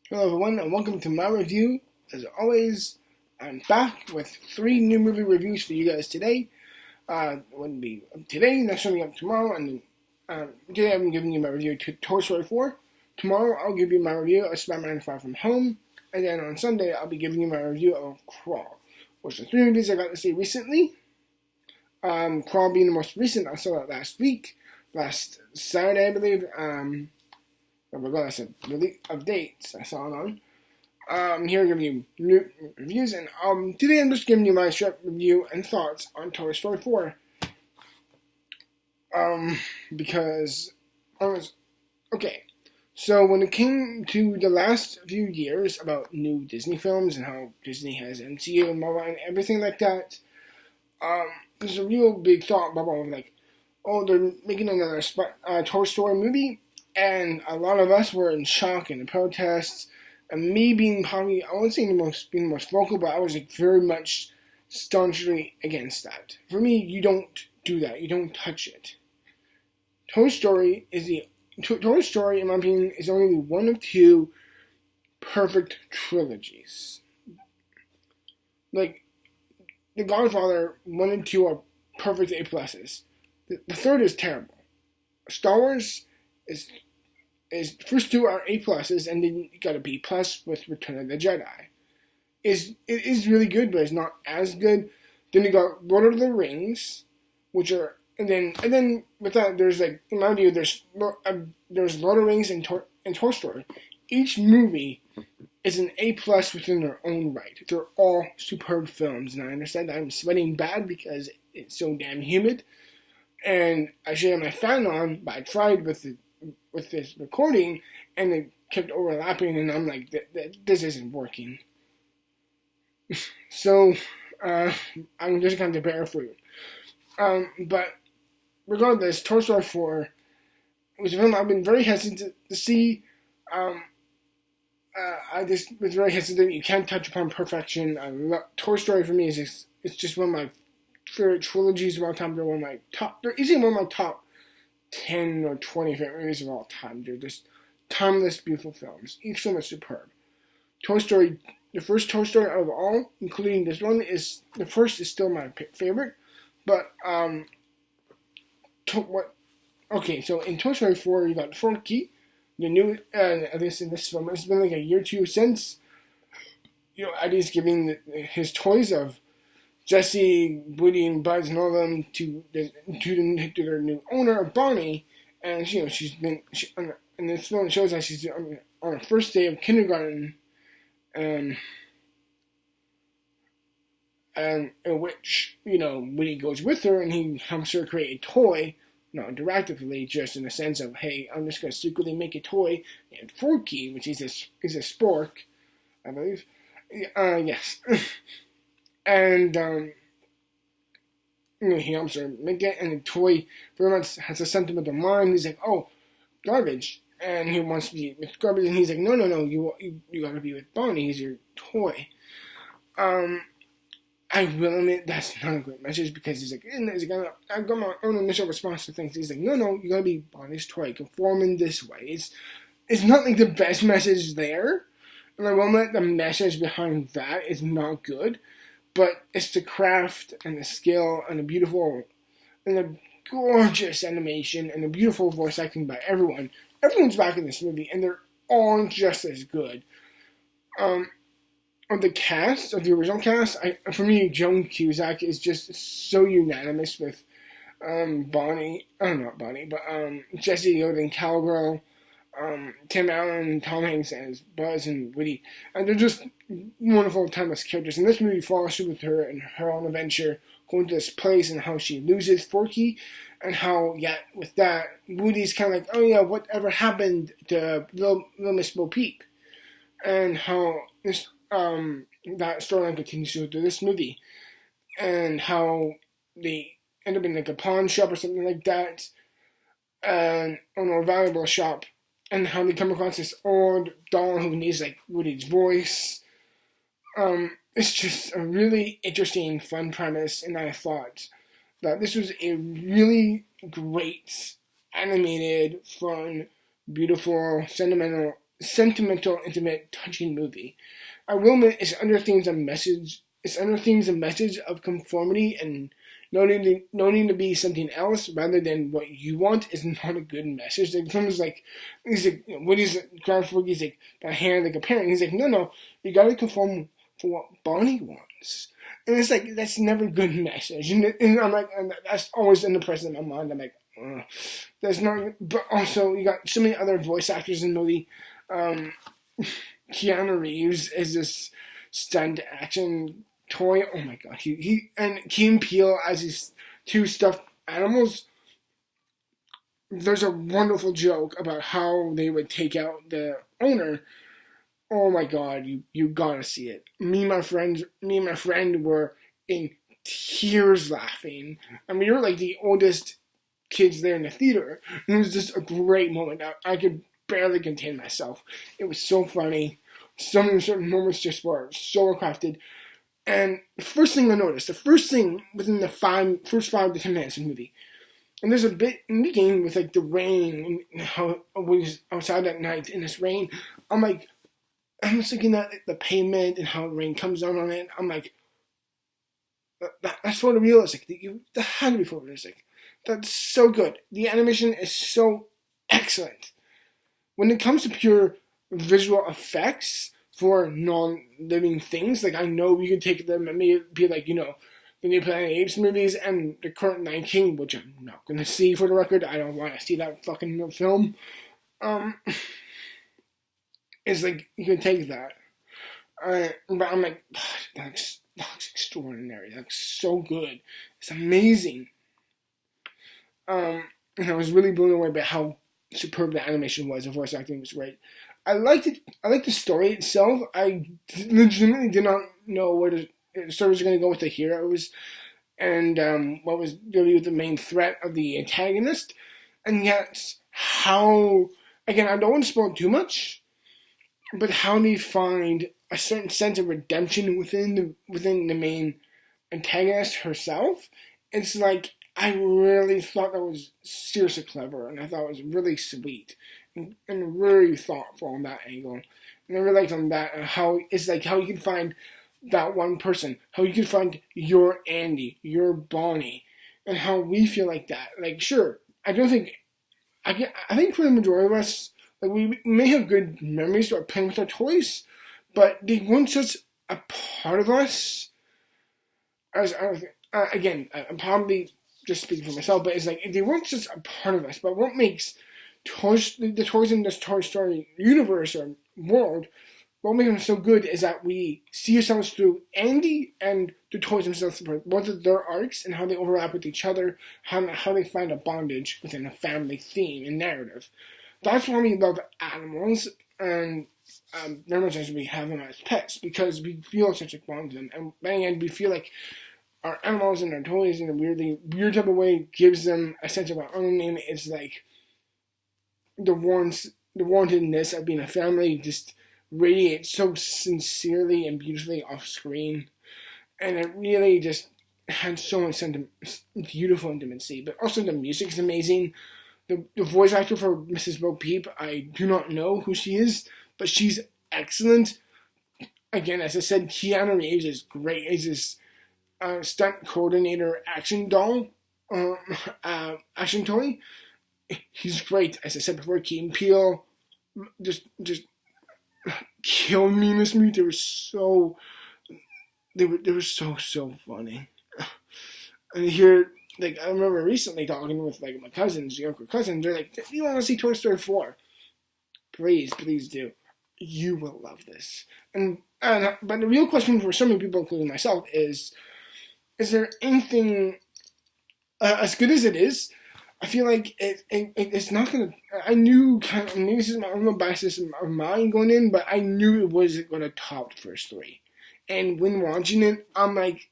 Hello everyone and welcome to my review. As always, I'm back with 3 new movie reviews for you guys today. It wouldn't be up today, that's showing up tomorrow, and today I'm giving you my review to Toy Story 4. Tomorrow I'll give you my review of Spider-Man Far From Home, and then on Sunday I'll be giving you my review of Crawl, which are 3 movies I got to see recently. Crawl being the most recent, I saw it last week, last Saturday I believe. Regardless of dates, I saw it on. Here giving you new reviews, and today I'm just giving you my short review and thoughts on Toy Story 4. Because okay. So when it came to the last few years about new Disney films and how Disney has MCU and Marvel and everything like that, there's a real big thought bubble of like, oh, they're making another Toy Story movie. And a lot of us were in shock in the protests, and me being probably, I wouldn't say being the most vocal, but I was like very much staunchly against that. For me, you don't do that. You don't touch it. Toy Story, in my opinion, is only one of 2 perfect trilogies. Like, The Godfather 1 and 2 are perfect A+. The third is terrible. Star Wars is first 2 are A+, and then you got a B+ with Return of the Jedi. It is really good, but it's not as good. Then you got Lord of the Rings, which are and then with that there's like, in my view, there's Lord of the Rings and Toy Story. Each movie is an A+ within their own right. They're all superb films, and I understand that I'm sweating bad because it's so damn humid, and I should have my fan on, but I tried with this recording, and it kept overlapping, and I'm like, this isn't working. So, I'm just going to bear fruit. But regardless, Toy Story 4 was a film I've been very hesitant to see. I just was very hesitant. You can't touch upon perfection. Toy Story for me it's just one of my favorite trilogies of all time. They're easily one of my top 10 or 20 favorite movies of all time. They're just timeless, beautiful films. Each film is superb. Toy Story, the first Toy Story out of all, including this one, the first is still my favorite. But so in Toy Story 4, you got Forky, the new, at least in this film, it's been like a year or 2 since, Eddie's giving his toys of Jessie, Woody, and Buzz, and all of them to their new owner, Bonnie, and in this film it shows that she's on her first day of kindergarten, and in which Woody goes with her and he helps her create a toy, not interactively, just in the sense of, hey, I'm just going to secretly make a toy, and Forky, which is a spork, I believe, yes. And he helps her make it, and the toy very much has a sentiment of mind. He's like, oh, garbage, and he wants to be with garbage, and he's like, no, you gotta be with Bonnie. He's your toy. I will admit that's not a great message, because he's like, I've got my own initial response to things. He's like, no, you gotta be Bonnie's toy. Conform in this way. It's not like the best message there, and I will admit the message behind that is not good. But it's the craft and the skill and the gorgeous animation and the beautiful voice acting by everyone. Everyone's back in this movie, and they're all just as good. Of the original cast, for me, Joan Cusack is just so unanimous with Bonnie. Not Bonnie, but Jessie Yoden, Cowgirl. Tim Allen, Tom Hanks as Buzz and Woody, and they're just wonderful, timeless characters. And this movie follows through with her and her own adventure, going to this place, and how she loses Forky, and how, with that, Woody's kind of like, oh yeah, whatever happened to Little Miss Bo Peep, and how this that storyline continues through this movie, and how they end up in like a pawn shop or something like that, and or a valuable shop. And how they come across this old doll who needs like Woody's voice. It's just a really interesting, fun premise, and I thought that this was a really great, animated, fun, beautiful, sentimental sentimental, intimate, touching movie. I will admit it's under themes of message. It's under themes of message of conformity and no need to be something else rather than what you want is not a good message. The film is like, he's like, what is it? He's like, got a hand like a parent. He's like, no, you gotta conform for what Bonnie wants. And it's like, that's never a good message. And I'm like, and that's always in the present of my mind. I'm like, that's not, but also you got so many other voice actors in the movie. Keanu Reeves is this stunt action toy. Oh my god, he and Key and Peele as these two stuffed animals. There's a wonderful joke about how they would take out the owner. Oh my god, you gotta see it. Me and my friend were in tears laughing. I mean, you're like the oldest kids there in the theater. It was just a great moment. I could barely contain myself. It was so funny. Some of the certain moments just were so well crafted. And the first thing I noticed, the first thing within the first 5 to 10 minutes of the movie, and there's a bit in the beginning with like the rain and how it was outside at night in this rain. I'm just looking at the pavement and how the rain comes down on it. I'm like, that's photorealistic. That had to be photorealistic. That's so good. The animation is so excellent. When it comes to pure visual effects for non-living things, like I know we could take them and maybe be like, the new Planet of the Apes movies and the current Lion King, which I'm not going to see for the record. I don't want to see that fucking film. It's like, you can take that. But I'm like, that looks extraordinary. That looks so good. It's amazing. And I was really blown away by how superb the animation was. The voice acting was great. I liked it. I liked the story itself. I legitimately did not know where the story was going to go with the heroes and what was going to be the main threat of the antagonist. And yet, how, again, I don't want to spoil too much, but how do you find a certain sense of redemption within the main antagonist herself? It's like, I really thought that was seriously clever, and I thought it was really sweet and really thoughtful on that angle. And I really liked on that how it's like how you can find that one person, how you can find your Andy, your Bonnie, and how we feel like that. Like, sure, I think for the majority of us, like we may have good memories of playing with our toys, but they weren't such a part of us. As again, I'm probably just speaking for myself, but it's like they weren't just a part of us. But what makes the toys in this Toy Story universe or world, what makes them so good is that we see ourselves through Andy and the toys themselves, both of their arcs and how they overlap with each other, how they find a bondage within a family theme and narrative. That's why we love animals, and very much as we have them as pets, because we feel such a bond with them, and by the end we feel like our animals and our toys in a weird type of way gives them a sense of our own, and it's like the warrantedness of being a family just radiates so sincerely and beautifully off screen, and it really just had so much beautiful intimacy. But also the music is amazing. The voice actor for Mrs. Bo Peep, I do not know who she is, but she's excellent. Again, as I said, Keanu Reeves is great. He's this stunt coordinator action doll, action toy. He's great. As I said before, Key and Peele just killed me in this movie. They were so funny. And here, like, I remember recently talking with like my cousins, younger cousins. They're like, "You want to see Toy Story 4? Please do. You will love this." But the real question for so many people, including myself, is there anything as good as it is? I feel like it's not gonna. I knew kind of, maybe this is my own bias of mine going in, but I knew it wasn't gonna top the first 3. And when watching it, I'm like,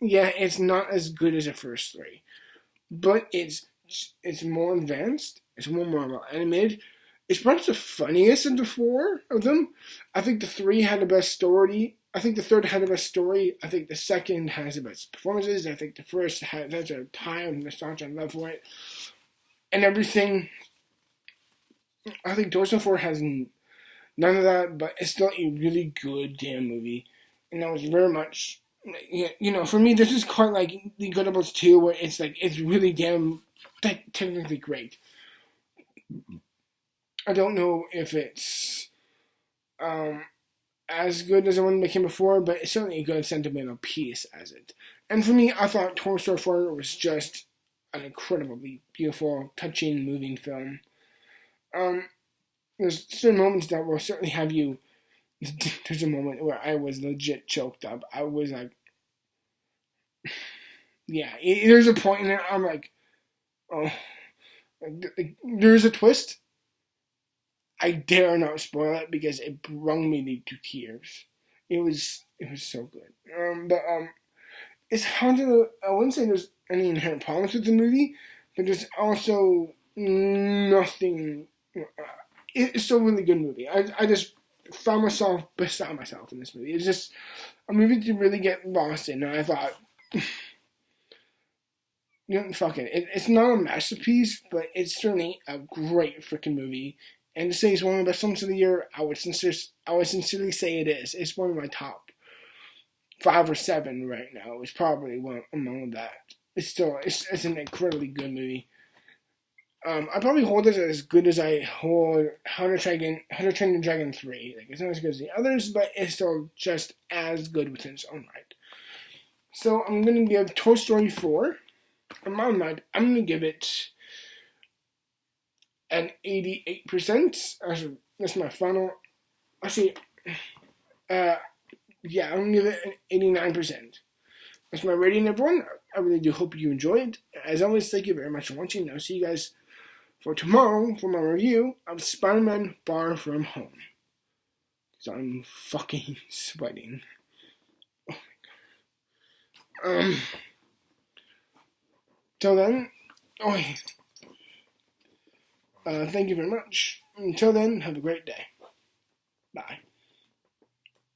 yeah, it's not as good as the first 3, but it's more advanced. It's more well animated. It's perhaps the funniest of the 4 of them. I think the 3 had the best story. I think the 3rd had the best story. I think the 2nd has the best performances. I think the 1st has such a time of nostalgia and love for it. And everything. I think Toy Story 4 has none of that, but it's still a really good damn movie. And I was very much, for me, this is quite like The Incredibles 2, where it's like, it's really damn technically great. I don't know if it's as good as the one that came before, but it's certainly a good sentimental piece as it. And for me, I thought Toy Story 4 was just an incredibly beautiful, touching, moving film. There's certain moments that will certainly have you. There's a moment where I was legit choked up. I was like, yeah. There's a point in there I'm like, oh, there's a twist. I dare not spoil it because it brought me to tears. It was so good. It's hard to. I wouldn't say there's any inherent problems with the movie, but there's also nothing. It's still a really good movie. I just found myself beside myself in this movie. It's just a movie to really get lost in, and I thought, fuck it. It's not a masterpiece, but it's certainly a great freaking movie. And to say it's one of the best films of the year, I would sincerely say it is. It's one of my top 5 or 7 right now. It's probably one among that. It's an incredibly good movie. I probably hold this as good as I hold How to Train Your Dragon 3. Like, it's not as good as the others, but it's still just as good within its own right. So I'm going to give Toy Story 4. In my mind, I'm going to give it an 88%. Actually, that's my final. Actually, I'm going to give it an 89%. That's my rating, everyone. I really do hope you enjoyed. As always, thank you very much for watching. I'll see you guys for tomorrow for my review of Spider-Man Far From Home. Because I'm fucking sweating. Oh my god. Till then, thank you very much. Until then, have a great day. Bye.